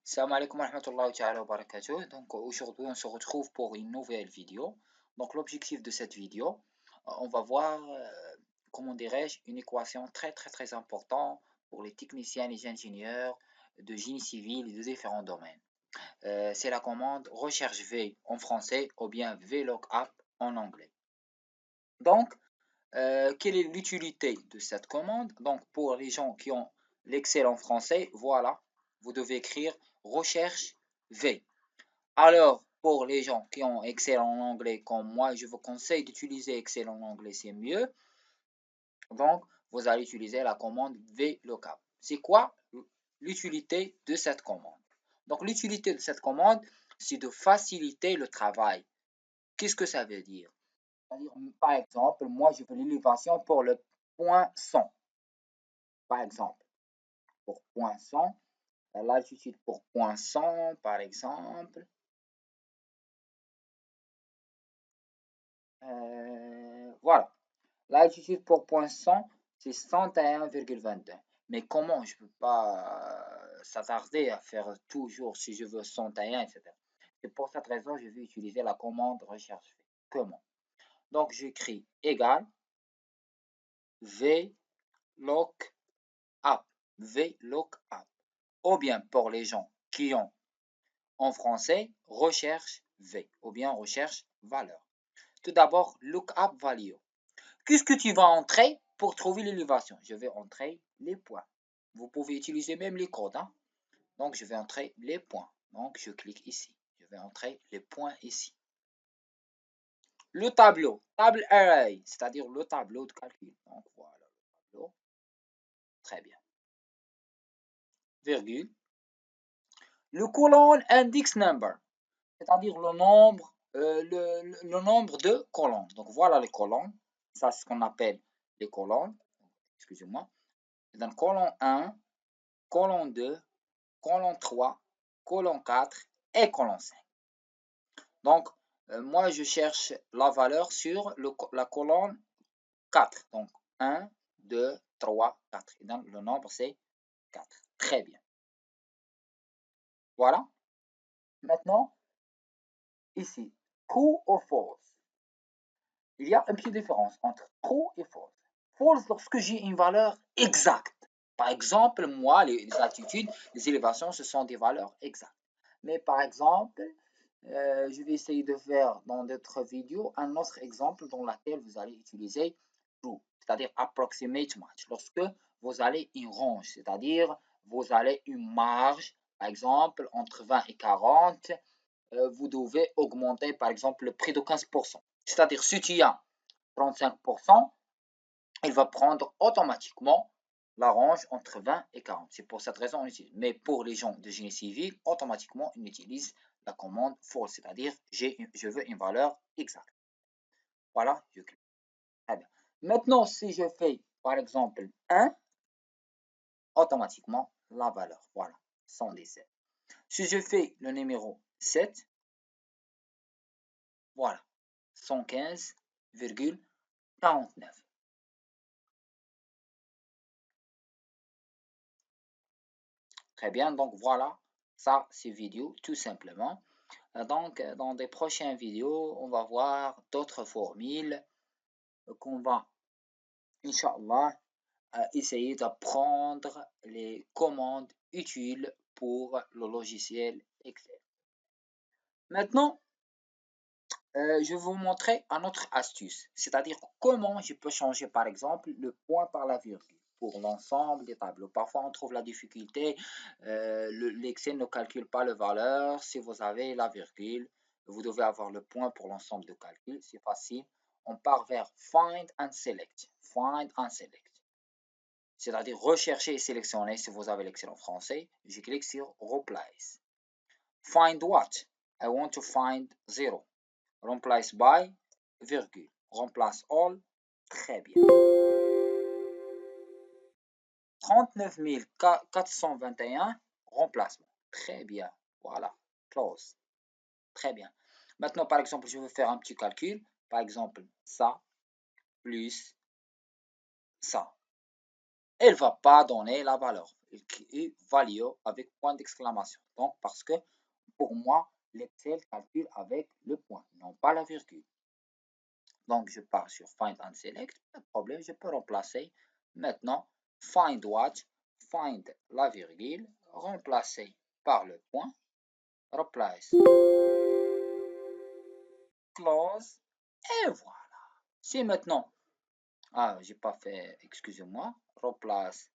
Salam alaikum wa rahmatullahi ta'ala wa barakatuh. Donc aujourd'hui on se retrouve pour une nouvelle vidéo. Donc l'objectif de cette vidéo, on va voir, comment dirais-je, une équation très importante pour les techniciens et les ingénieurs de génie civil et de différents domaines. C'est la commande recherche V en français ou bien VLOOKUP en anglais. Donc, quelle est l'utilité de cette commande? Donc pour les gens qui ont l'Excel en français, voilà, vous devez écrire recherche V. Alors, pour les gens qui ont Excel en anglais comme moi, je vous conseille d'utiliser Excel en anglais, c'est mieux. Donc, vous allez utiliser la commande VLOOKUP. C'est quoi l'utilité de cette commande? Donc, l'utilité de cette commande, c'est de faciliter le travail. Qu'est-ce que ça veut dire? C'est-à-dire, par exemple, moi, je veux l'élévation pour le point 100. Par exemple, pour point 100, là, je suis pour point 100, par exemple. Voilà. Là, je pour point 100, c'est 101,22. Mais comment je ne peux pas s'attarder à faire toujours si je veux 101, etc. C'est pour cette raison que je vais utiliser la commande recherche. Comment? Donc, j'écris égal VLOOKUP. VLOOKUP. Ou bien pour les gens qui ont en français recherche V ou bien recherche valeur. Tout d'abord, lookup value. Qu'est-ce que tu vas entrer pour trouver l'élévation? Je vais entrer les points. Vous pouvez utiliser même les codes. Donc, je vais entrer les points. Donc, je clique ici. Je vais entrer les points ici. Le tableau, table array, c'est-à-dire le tableau de calcul. Donc, voilà le tableau. Très bien. Virgule. Le colonne index number, c'est-à-dire le nombre, le nombre de colonnes. Donc, voilà les colonnes. Ça, c'est ce qu'on appelle les colonnes. Excusez-moi. Donc, colonne 1, colonne 2, colonne 3, colonne 4 et colonne 5. Donc, moi, je cherche la valeur sur la colonne 4. Donc, 1, 2, 3, 4. Et donc, le nombre, c'est 4. Très bien. Voilà. Maintenant, ici, true ou false. Il y a une petite différence entre true et false. False, lorsque j'ai une valeur exacte. Par exemple, moi, les altitudes, les élévations, ce sont des valeurs exactes. Mais par exemple, je vais essayer de faire dans d'autres vidéos un autre exemple dans lequel vous allez utiliser true, c'est-à-dire approximate match. Lorsque vous allez une range, c'est-à-dire vous allez une marge, par exemple, entre 20 et 40, vous devez augmenter, par exemple, le prix de 15%. C'est-à-dire, si tu as 35%, il va prendre automatiquement la range entre 20 et 40. C'est pour cette raison qu'on utilise. Mais pour les gens de génie civil, automatiquement, ils utilisent la commande false, c'est-à-dire je veux une valeur exacte. Voilà, je clique. Très bien. Maintenant, si je fais, par exemple, 1, automatiquement, la valeur, voilà, 117. Si je fais le numéro 7, voilà, 115,49. Très bien, donc voilà, ça c'est vidéo tout simplement. Donc dans des prochaines vidéos, on va voir d'autres formules qu'on va, Inch'Allah, essayer d'apprendre les commandes utiles pour le logiciel Excel. Maintenant, je vais vous montrer une autre astuce, c'est-à-dire comment je peux changer par exemple le point par la virgule pour l'ensemble des tableaux. Parfois, on trouve la difficulté, l'Excel ne calcule pas la valeur. Si vous avez la virgule, vous devez avoir le point pour l'ensemble de calcul. C'est facile. On part vers Find and Select. Find and Select. C'est-à-dire rechercher et sélectionner si vous avez l'Excel en français. Je clique sur Replace. Find what? I want to find 0. Remplace by, virgule. Remplace all, très bien. 39 421, remplacement. Très bien. Voilà. Close. Très bien. Maintenant, par exemple, je veux faire un petit calcul. Par exemple, ça plus ça. Elle ne va pas donner la valeur. écrit value avec point d'exclamation. Donc, parce que pour moi, l'Excel calcule avec le point, non pas la virgule. Donc, je pars sur Find and Select, pas de problème, je peux remplacer maintenant Find what, Find la virgule, remplacer par le point, replace, close, et voilà. Si maintenant, j'ai pas fait, excusez-moi, remplace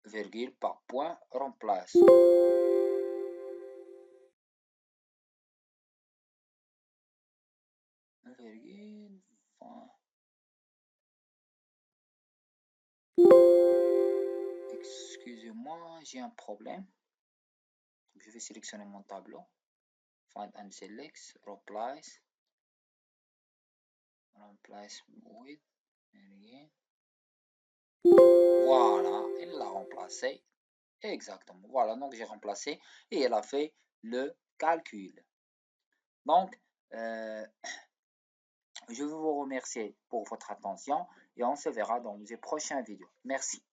virgule par point, remplace. Virgule, point. Excusez-moi, j'ai un problème. Je vais sélectionner mon tableau. Find and select, replace with. Voilà, elle l'a remplacé. Exactement. Voilà, donc j'ai remplacé et elle a fait le calcul. Donc, je veux vous remercier pour votre attention et on se verra dans les prochaines vidéos. Merci.